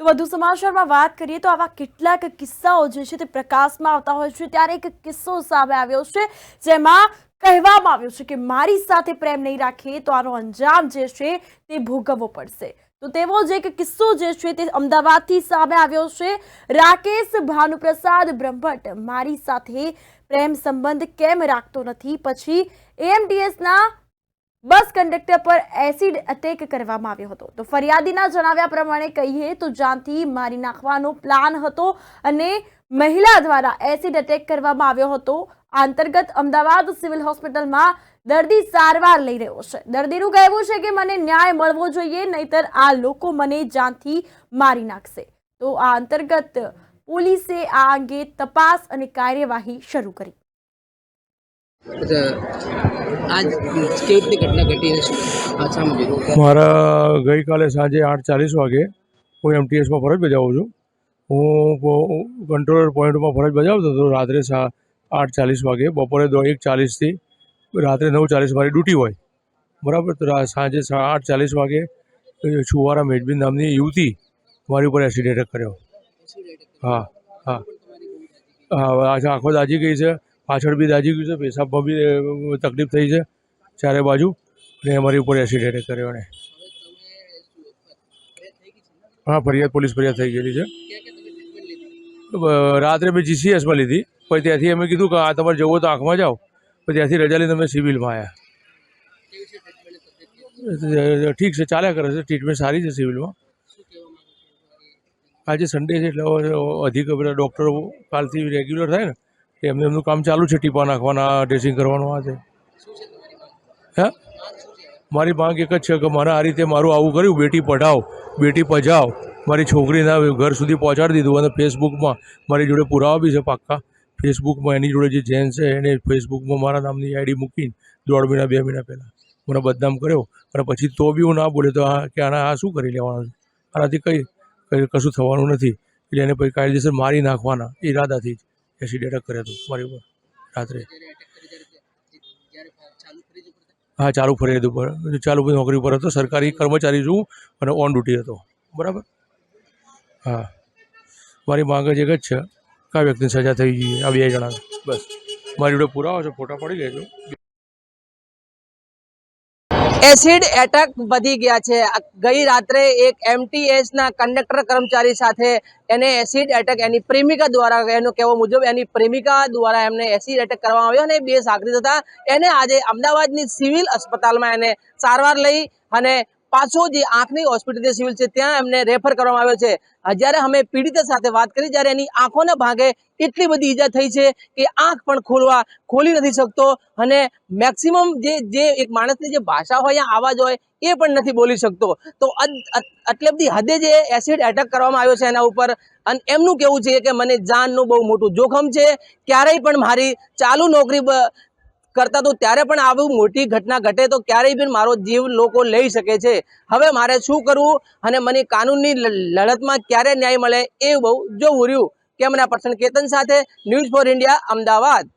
તો વધુ સમાચારમાં વાત કરીએ તો આવા કેટલાક કિસ્સાઓ જે છે તે પ્રકાશમાં આવતા હોય છે। ત્યારે એક કિસ્સો સામે આવ્યો છે જેમાં કહેવામાં આવ્યું છે કે મારી સાથે પ્રેમ નહીં રાખે તો આનો અંજામ જે છે તે ભોગવવો પડશે। તો તેવો જ એક કિસ્સો જે છે તે અમદાવાદથી સામે આવ્યો છે। રાકેશ ભાનુપ્રસાદ બ્રહ્મભટ્ટ મારી સાથે પ્રેમ સંબંધ કેમ રાખતો નથી, પછી એએમટીએસના બસ કંડક્ટર પર એસિડ અટેક કરવામાં આવ્યો હતો। તો ફરિયાદીના જણાવ્યા પ્રમાણે કહીએ તો જાનથી મારી નાખવાનો પ્લાન હતો અને મહિલા દ્વારા એસિડ અટેક કરવામાં આવ્યો હતો। આ અંતર્ગત અમદાવાદ સિવિલ હોસ્પિટલમાં દર્દી સારવાર લઈ રહ્યો છે। દર્દીનું કહેવું છે કે મને ન્યાય મળવો જોઈએ, નહીતર આ લોકો મને જાનથી મારી નાખશે। તો આ અંતર્ગત પોલીસે આ અંગે તપાસ અને કાર્યવાહી શરૂ કરી। आज केवी घटना घटी मारा गई काले सांजे 8:40 वागे हूँ एमटीएस में फरज बजावुं छुं। हूँ कंट्रोलर पॉइंट में फरज बजावतो तो रात्रे 8:40 वागे बपोरे 1:40 थी रात्रे 9:40 मारी ड्यूटी होय बराबर। तो सांजे 8:40 वागे छुवारा मेजबीन नामनी युवती मारी पर एसिड एटेक कर्यो। हाँ हाँ हाँ आँखों दाजी गई है, पाछळ बी दाजी गई है, पेशाबमां बी तकलीफ थई है चारे बाजू ने हमारी ऊपर एसिड एटेक कर्यो ने। हाँ फरियाद पुलिस फरियाद थई गेली छे। रात्रे मैं जीसीएस में लीधी, पछी त्याथी अमे कीधुं के आ तमारे जवुं होय तो आँखमां जाओ, पछी त्याथी रजा लईने अमे सिविलमां आव्या। ठीक है चाल्या करे छे, ट्रीटमेंट सारी है सिविल में। आज संडे है એટલે अधिक બધા ડોક્ટરો કાલથી રેગ્યુલર થાય ને એમને એમનું કામ ચાલુ છે, ટીપા નાખવાના, ડ્રેસિંગ કરવાનું। આ છે હા મારી માંગ એક જ છે કે મારે આ રીતે મારું આવું કર્યું, બેટી પઢાઓ બેટી પજાઓ, મારી છોકરીના ઘર સુધી પહોંચાડી દીધું અને ફેસબુકમાં મારી જોડે પુરાવા બી છે પાક્કા। ફેસબુકમાં એની જોડે જે જેન્ટ્સ છે એને ફેસબુકમાં મારા નામની આઈડી મૂકીને 1.5 મહિના 2 મહિના પહેલાં મને બદનામ કર્યો અને પછી તો બી હું ના બોલ્યો તો કે આના આ શું કરી લેવાનું છે, આનાથી કંઈ કશું થવાનું નથી। એટલે એને પછી કાયદેસર મારી નાખવાના ઈરાદાથી એસિડ એટેક કર્યો હતો મારી ઉપર રાત્રે। हाँ चालू फरियाद पर चालू नौकरी पर હતો, सरकारी कर्मचारी છું અને ઓન ડ્યુટી હતો બરાબર। हाँ મારી માંગ જ એક જ છે કે આ વ્યક્તિને સજા થવી જોઈએ, આ 2 જણાને બસ। મારી જોડે પુરાવા છે, ફોટા પડી લેજો। एसिड एटेक वधी गया है। गई रात्रे एक एमटीएस ना कंडक्टर कर्मचारी साथे एने एसिड एटेक एनी प्रेमिका द्वारा एनो कहेवा मुजब एनी प्रेमिका द्वारा एमने एसिड एटेक करवामां आव्यो अने 2 सागरीत हता एने आजे अमदावादनी सिविल अस्पतालमां एने सारवार लई अने पाछो जे आंखनी होस्पिटल जे सिविल छे त्यां एमने रेफर करवामां आव्यो छे। ज्यारे अमे पीड़िता साथे वात करी त्यारे एनी आंखोना भागे એટલી બધી ઈજા થઈ છે કે આંખ પણ ખોલી નથી શકતો અને મેક્સિમમ જે એક માણસની જે ભાષા હોય યા આવાજ હોય એ પણ નથી બોલી શકતો। તો આટલી બધી હદે જે એસિડ એટેક કરવામાં આવ્યો છે એના ઉપર અને એમનું કહેવું છે કે મને જાનનું બહુ મોટું જોખમ છે, ક્યારેય પણ મારી ચાલુ નોકરી करता तो त्यारे पण आवी मोटी घटना घटे तो क्यारेय पण मारो जीव लोको लई सके छे। हवे मारे शुं करवुं अने मने कानूनी लड़तमां क्यारे न्याय मळे ए बहु जोवुं रह्युं। कैमरा पर्सन केतन साथे न्यूज फॉर इंडिया अमदावाद।